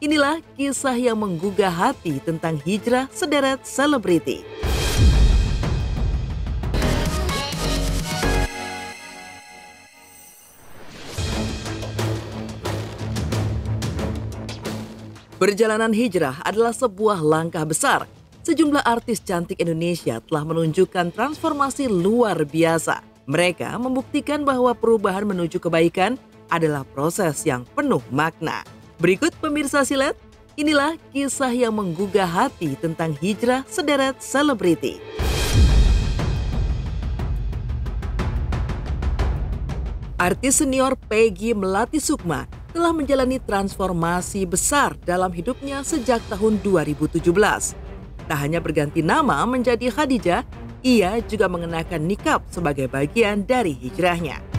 Inilah kisah yang menggugah hati tentang hijrah sederet selebriti. Perjalanan hijrah adalah sebuah langkah besar. Sejumlah artis cantik Indonesia telah menunjukkan transformasi luar biasa. Mereka membuktikan bahwa perubahan menuju kebaikan adalah proses yang penuh makna. Berikut pemirsa silet, inilah kisah yang menggugah hati tentang hijrah sederet selebriti. Artis senior Peggy Melati Sukma telah menjalani transformasi besar dalam hidupnya sejak tahun 2017. Tak hanya berganti nama menjadi Khadijah, ia juga mengenakan nikab sebagai bagian dari hijrahnya.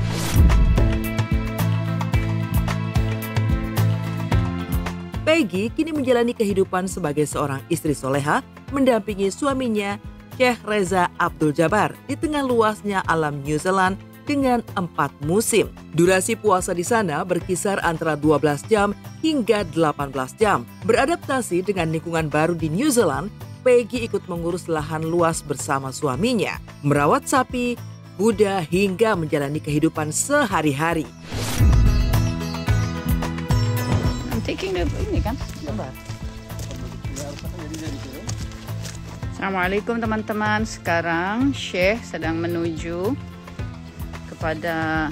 Peggy kini menjalani kehidupan sebagai seorang istri soleha, mendampingi suaminya, Sheikh Reza Abdul Jabbar, di tengah luasnya alam New Zealand dengan 4 musim. Durasi puasa di sana berkisar antara 12 jam hingga 18 jam. Beradaptasi dengan lingkungan baru di New Zealand, Peggy ikut mengurus lahan luas bersama suaminya, merawat sapi, kuda, hingga menjalani kehidupan sehari-hari. Taking the ini kan gambar. Assalamualaikum teman-teman. Sekarang Sheikh sedang menuju kepada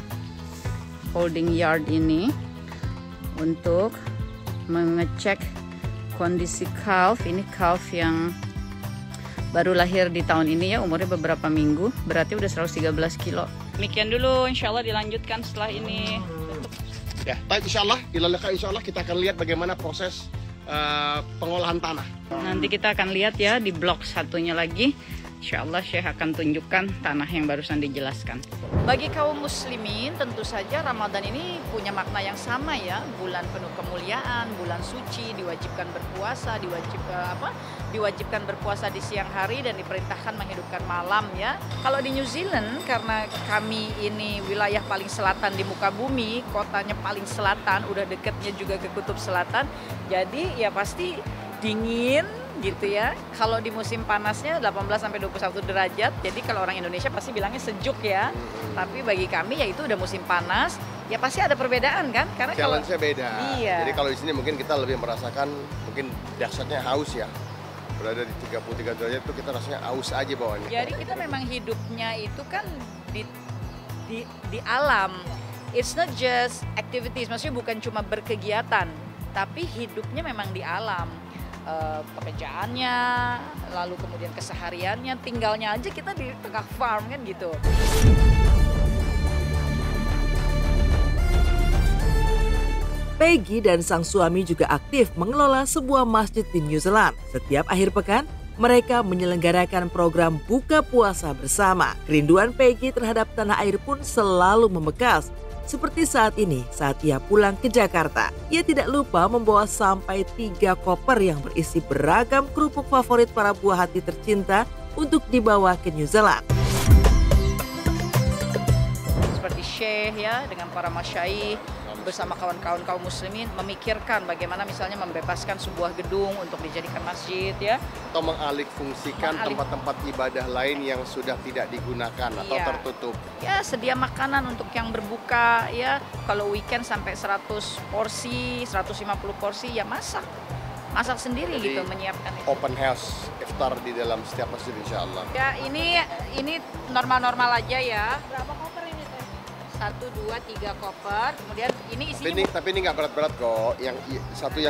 holding yard ini untuk mengecek kondisi calf. Ini calf yang baru lahir di tahun ini ya, umurnya beberapa minggu, berarti udah 113 kilo. Demikian dulu, insya Allah dilanjutkan setelah ini. Ya, baik, insyaallah, insyaallah kita akan lihat bagaimana proses pengolahan tanah. Nanti kita akan lihat ya di blok satunya lagi. Insyaallah Syekh akan tunjukkan tanah yang barusan dijelaskan. Bagi kaum muslimin tentu saja Ramadan ini punya makna yang sama ya. Bulan penuh kemuliaan, bulan suci, diwajibkan berpuasa, diwajibkan berpuasa di siang hari dan diperintahkan menghidupkan malam ya. Kalau di New Zealand, karena kami ini wilayah paling selatan di muka bumi, kotanya paling selatan, udah dekatnya juga ke kutub selatan, jadi ya pasti dingin gitu ya. Kalau di musim panasnya 18 sampai 21 derajat. Jadi kalau orang Indonesia pasti bilangnya sejuk ya. Tapi bagi kami ya itu udah musim panas, ya pasti ada perbedaan kan? Karena challenge-nya beda. Iya. Jadi kalau di sini mungkin kita lebih merasakan mungkin dahsyatnya haus ya. Berada di 33 derajat itu kita rasanya haus aja bawaannya. Jadi kita memang hidupnya itu kan di alam. It's not just activities, maksudnya bukan cuma berkegiatan, tapi hidupnya memang di alam. Pekerjaannya, lalu kemudian kesehariannya, tinggalnya aja kita di tengah farm kan gitu. Peggy dan sang suami juga aktif mengelola sebuah masjid di New Zealand. Setiap akhir pekan, mereka menyelenggarakan program buka puasa bersama. Kerinduan Peggy terhadap tanah air pun selalu membekas. Seperti saat ini, saat ia pulang ke Jakarta, ia tidak lupa membawa sampai 3 koper yang berisi beragam kerupuk favorit para buah hati tercinta untuk dibawa ke New Zealand. Seperti Syekh ya, dengan para masyaikh bersama kawan-kawan kaum muslimin memikirkan bagaimana misalnya membebaskan sebuah gedung untuk dijadikan masjid ya. Atau mengalihfungsikan tempat-tempat ibadah lain yang sudah tidak digunakan atau tertutup. Ya, sedia makanan untuk yang berbuka ya. Kalau weekend sampai 100 porsi, 150 porsi ya masak sendiri. Jadi, gitu menyiapkan itu. Open house iftar di dalam setiap masjid insyaallah. Ya, ini normal-normal aja ya. Berapa koper ini teh? 1, 2, 3 koper. Kemudian ini isinya. Tapi ini nggak berat-berat kok. Yang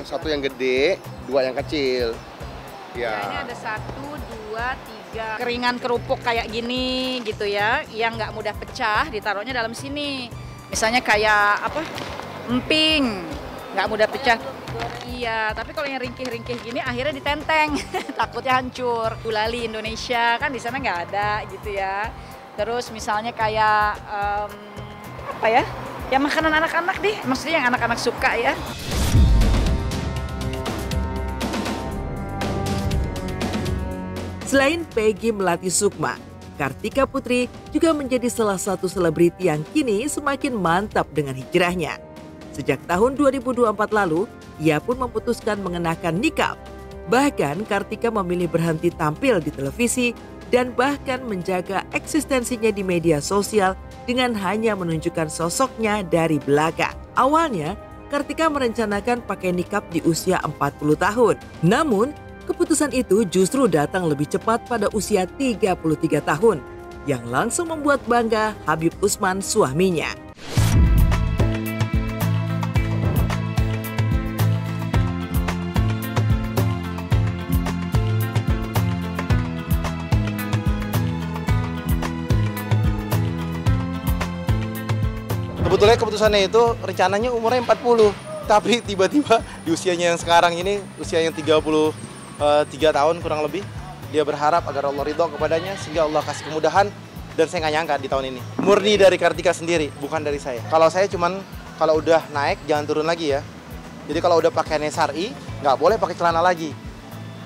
satu yang gede, 2 yang kecil. Ya. Ini ada 1, 2, 3 keringan kerupuk kayak gini gitu ya, yang nggak mudah pecah, ditaruhnya dalam sini. Misalnya kayak apa? Emping, nggak mudah pecah. Iya, tapi kalau yang ringkih-ringkih gini akhirnya ditenteng, takutnya hancur. Gulali Indonesia kan di sana nggak ada gitu ya. Terus misalnya kayak apa ya? Ya makanan anak-anak deh, maksudnya yang anak-anak suka ya. Selain Peggy Melati Sukma, Kartika Putri juga menjadi salah satu selebriti yang kini semakin mantap dengan hijrahnya. Sejak tahun 2024 lalu, ia pun memutuskan mengenakan nikab. Bahkan Kartika memilih berhenti tampil di televisi dan bahkan menjaga eksistensinya di media sosial dengan hanya menunjukkan sosoknya dari belakang. Awalnya, Kartika merencanakan pakai nikab di usia 40 tahun. Namun, keputusan itu justru datang lebih cepat pada usia 33 tahun, yang langsung membuat bangga Habib Usman suaminya. Sebetulnya keputusannya itu rencananya umurnya 40, tapi tiba-tiba di usianya yang sekarang ini, usia yang 33 tahun kurang lebih, dia berharap agar Allah ridho kepadanya sehingga Allah kasih kemudahan, dan saya nggak nyangka di tahun ini. Murni dari Kartika sendiri, bukan dari saya. Kalau saya cuman kalau udah naik jangan turun lagi ya. Jadi kalau udah pakaiannya syar'i, nggak boleh pakai celana lagi.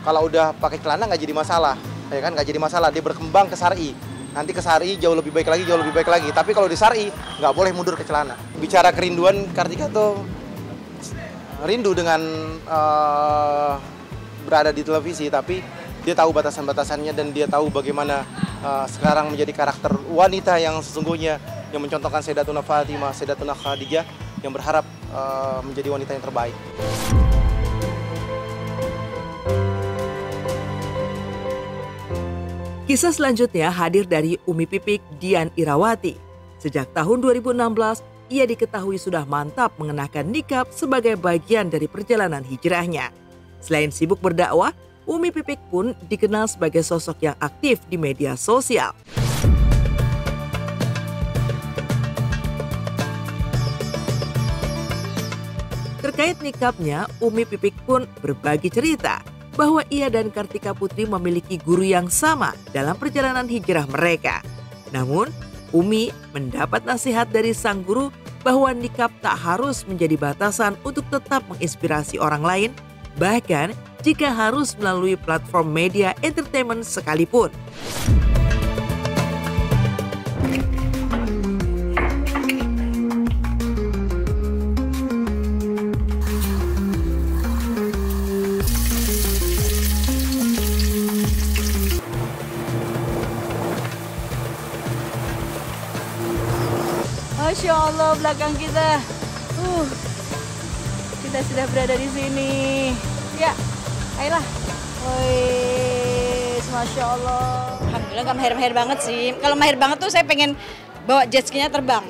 Kalau udah pakai celana nggak jadi masalah, ya kan, nggak jadi masalah, dia berkembang ke syar'i. Nanti ke syar'i jauh lebih baik lagi, jauh lebih baik lagi. Tapi kalau di syar'i nggak boleh mundur ke celana. Bicara kerinduan, Kartika tuh rindu dengan berada di televisi, tapi dia tahu batasan-batasannya dan dia tahu bagaimana sekarang menjadi karakter wanita yang sesungguhnya, yang mencontohkan Sayyidatuna Fatimah, Sayyidatuna Khadijah, yang berharap menjadi wanita yang terbaik. Kisah selanjutnya hadir dari Umi Pipik Dian Irawati. Sejak tahun 2016, ia diketahui sudah mantap mengenakan nikab sebagai bagian dari perjalanan hijrahnya. Selain sibuk berdakwah, Umi Pipik pun dikenal sebagai sosok yang aktif di media sosial. Terkait nikabnya, Umi Pipik pun berbagi cerita bahwa ia dan Kartika Putri memiliki guru yang sama dalam perjalanan hijrah mereka. Namun, Umi mendapat nasihat dari sang guru bahwa nikab tak harus menjadi batasan untuk tetap menginspirasi orang lain, bahkan jika harus melalui platform media entertainment sekalipun. Masya Allah, belakang kita. Kita sudah berada di sini. Ya, ayolah. Wih, Masya Allah. Alhamdulillah nggak mahir-mahir banget sih. Kalau mahir banget tuh saya pengen bawa jet ski-nya terbang.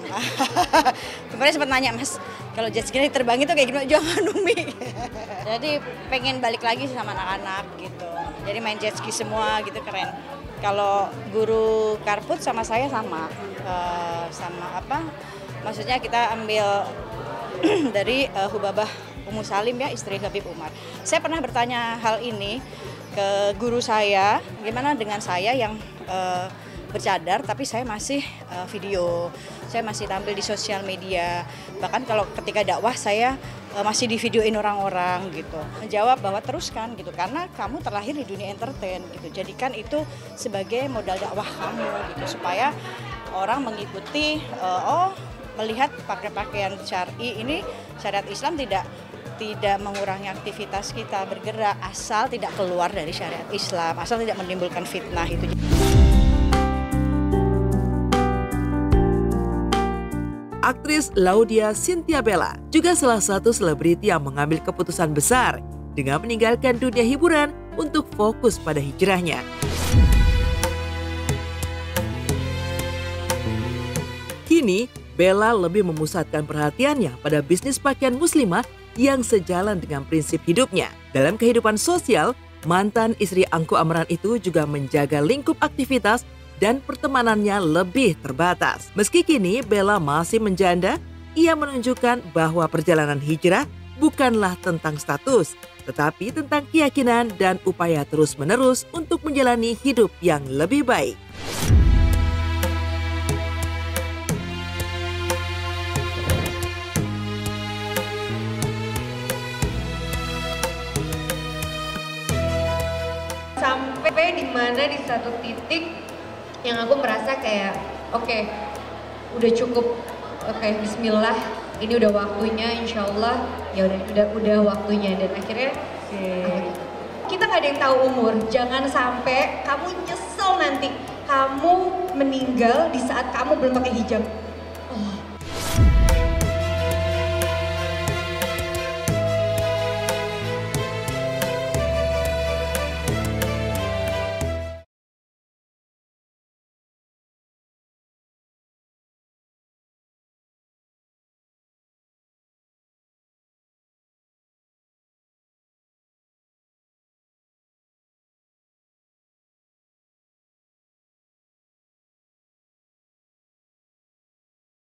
Kemarin sempat nanya, Mas, kalau jet ski-nya terbang itu kayak gimana? Jangan, Umi. Jadi pengen balik lagi sama anak-anak gitu. Jadi main jet ski semua gitu, keren. Kalau guru Karput sama saya sama apa? Maksudnya kita ambil dari Hubabah Ummu Salim ya, istri Habib Umar. Saya pernah bertanya hal ini ke guru saya, gimana dengan saya yang bercadar tapi saya masih video, saya masih tampil di sosial media. Bahkan kalau ketika dakwah saya masih di videoin orang-orang gitu. Menjawab bahwa teruskan gitu, karena kamu terlahir di dunia entertain gitu. Jadikan itu sebagai modal dakwah kamu gitu, supaya orang mengikuti, melihat pakaian syar'i ini, syariat Islam tidak mengurangi aktivitas kita bergerak asal tidak keluar dari syariat Islam, asal tidak menimbulkan fitnah itu. Aktris Laudia Cynthia Bella juga salah satu selebriti yang mengambil keputusan besar dengan meninggalkan dunia hiburan untuk fokus pada hijrahnya. Kini, Bella lebih memusatkan perhatiannya pada bisnis pakaian muslimah yang sejalan dengan prinsip hidupnya. Dalam kehidupan sosial, mantan istri Angku Amran itu juga menjaga lingkup aktivitas dan pertemanannya lebih terbatas. Meski kini Bella masih menjanda, ia menunjukkan bahwa perjalanan hijrah bukanlah tentang status, tetapi tentang keyakinan dan upaya terus-menerus untuk menjalani hidup yang lebih baik. Sampai di mana di satu titik yang aku merasa kayak oke, udah cukup, oke, bismillah, ini udah waktunya, insya Allah ya udah waktunya. Dan akhirnya kita nggak ada yang tahu umur. Jangan sampai kamu nyesel nanti kamu meninggal di saat kamu belum pakai hijab. Oh,